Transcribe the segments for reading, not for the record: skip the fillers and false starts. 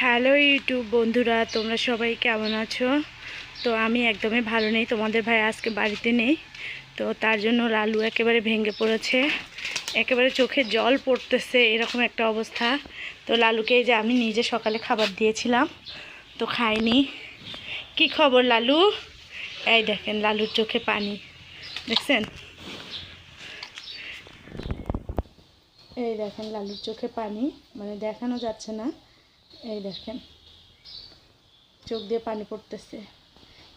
Hello YouTube বন্ধুরা, তোমরা সবাই কেমন আছো? তো আমি একদমই ভালো নেই, তোমাদের ভাই আজকে বাড়িতে নেই। তো তার জন্য লালু একেবারে ভেঙে পড়েছে, একেবারে চোখে জল পড়তেছে, এরকম একটা অবস্থা। তো লালুকে এই যে আমি নিজে সকালে খাবার দিয়েছিলাম, তো খাইনি। কি খবর লালু? এই দেখেন লালুর চোখে পানি, দেখছেন? এই দেখেন লালুর চোখে পানি, মানে দেখানো যাচ্ছে না। এই দেখেন চোখ দিয়ে পানি পড়তেছে,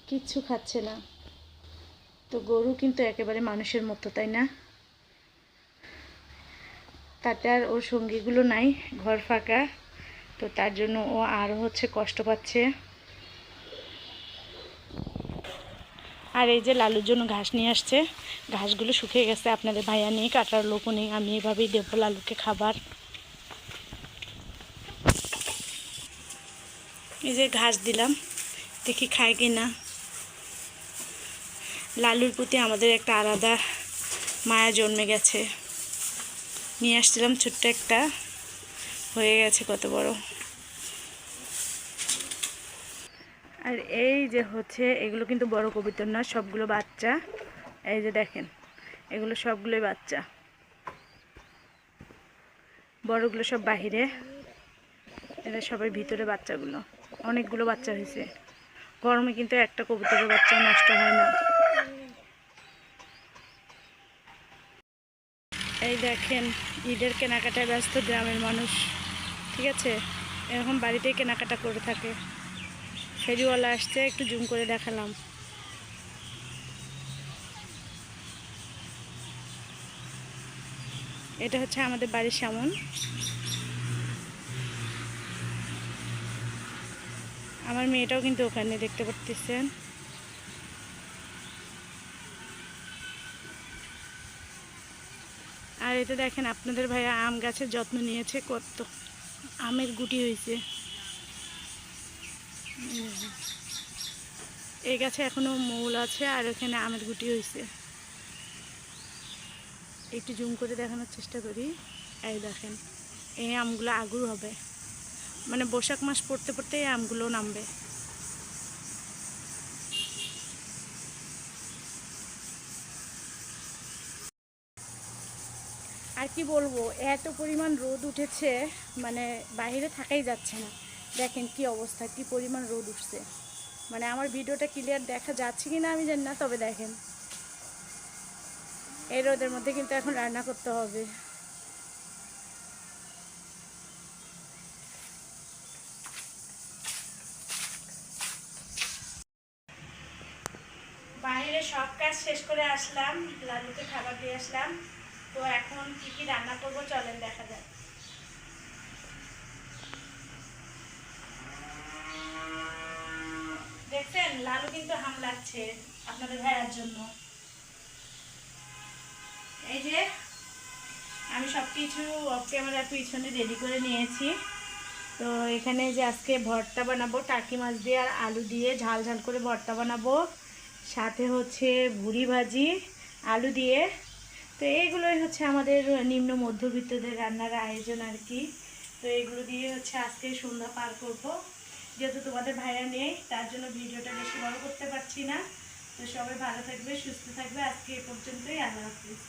কিচ্ছু খাচ্ছে না। তো গরু কিন্তু একেবারে মানুষের মতো, তাই না? তাতে আর ওর সঙ্গীগুলো নাই, ঘর ফাঁকা। তো তার জন্য ও আরও কষ্ট পাচ্ছে। আর এই যে লালুর জন্য ঘাস নিয়ে আসছে, ঘাসগুলো শুকিয়ে গেছে, আপনাদের ভাইয়া নেই, কাটার লোকও নেই, আমি এভাবেই দেবো লালুকে খাবার। এই যে ঘাস দিলাম, দেখি খায় কি না। লালুর প্রতি আমাদের একটা আলাদা মায়া জন্মে গেছে। নিয়ে আসছিলাম ছোট্ট একটা, হয়ে গেছে কত বড়। আর এই যে এগুলো কিন্তু বড় কবুতর না, সবগুলো বাচ্চা। এই যে দেখেন, এগুলো সবগুলোই বাচ্চা, বড়গুলো সব বাহিরে, এরা সবাই ভিতরে বাচ্চাগুলো। অনেকগুলো বাচ্চা হয়েছে। গরমে কিন্তু একটা কবুতরের বাচ্চা নষ্ট হয় না। এই দেখেন, ঈদের কেনাকাটায় ব্যস্ত গ্রামের মানুষ, ঠিক আছে? এরকম বাড়িতেই কেনাকাটা করে থাকে। ফেরিওয়ালা আসছে, একটু জুম করে দেখালাম। এটা আমাদের বাড়ির সামন। আমার মেয়েটাও কিন্তু ওখানে, দেখতে পাচ্ছেন। আর এটা দেখেন, আপনাদের ভাইয়া আম গাছের যত্ন নিয়েছে, কত আমের গুটি হয়েছে। এই গাছে এখনো মৌল আছে, আর ওখানে আমের গুটি হয়েছে। একটু জুম করে দেখানোর চেষ্টা করি। এই দেখেন, এই আমগুলো আগুর হবে, মানে বৈশাখ মাস পড়তে পড়তে এই আমগুলো নামবে। আর কি বলবো, এত পরিমাণ রোদ উঠেছে, মানে বাইরে থাকাই যাচ্ছে না। দেখেন কি অবস্থা, কি পরিমাণ রোদ উঠছে। মানে আমার ভিডিওটা ক্লিয়ার দেখা যাচ্ছে কি না আমি জানি না, তবে দেখেন এই রোদের মধ্যে কিন্তু এখন রান্না করতে হবে। বাইরে সব কাজ শেষ করে আসলাম, লালুকে খাবার দিয়ে আসলাম। তো এখন কি কি রান্না করবো চলেন দেখা যাক। দেখছেন লালু কিন্তু হাম লাগছে আপনাদের ভাইয়ার জন্য। এই যে আমি সব কিছু অফ ক্যামেরার পিছনে রেডি করে নিয়েছি। তো এখানে যে আজকে ভর্তা বানাবো, টাকি মাছ দিয়ে আর আলু দিয়ে ঝাল ঝাল করে ভর্তা বানাবো, সাথে ভুড়ি ভাজি আলু দিয়ে। তো এইগুলোই আমাদের নিম্ন মধ্যবিত্তদের রান্নার আয়োজন আর কি। তো এগুলো দিয়ে আজকে সন্ধ্যা পার করব। যেহেতু তোমাদের ভাইয়া নেই, তার জন্য ভিডিওটা বেশি বড় করতে পারছি না। তো সবাই ভালো থাকবে, সুস্থ থাকবে। আজকে এ পর্যন্তই, আল্লাহ হাফিজ।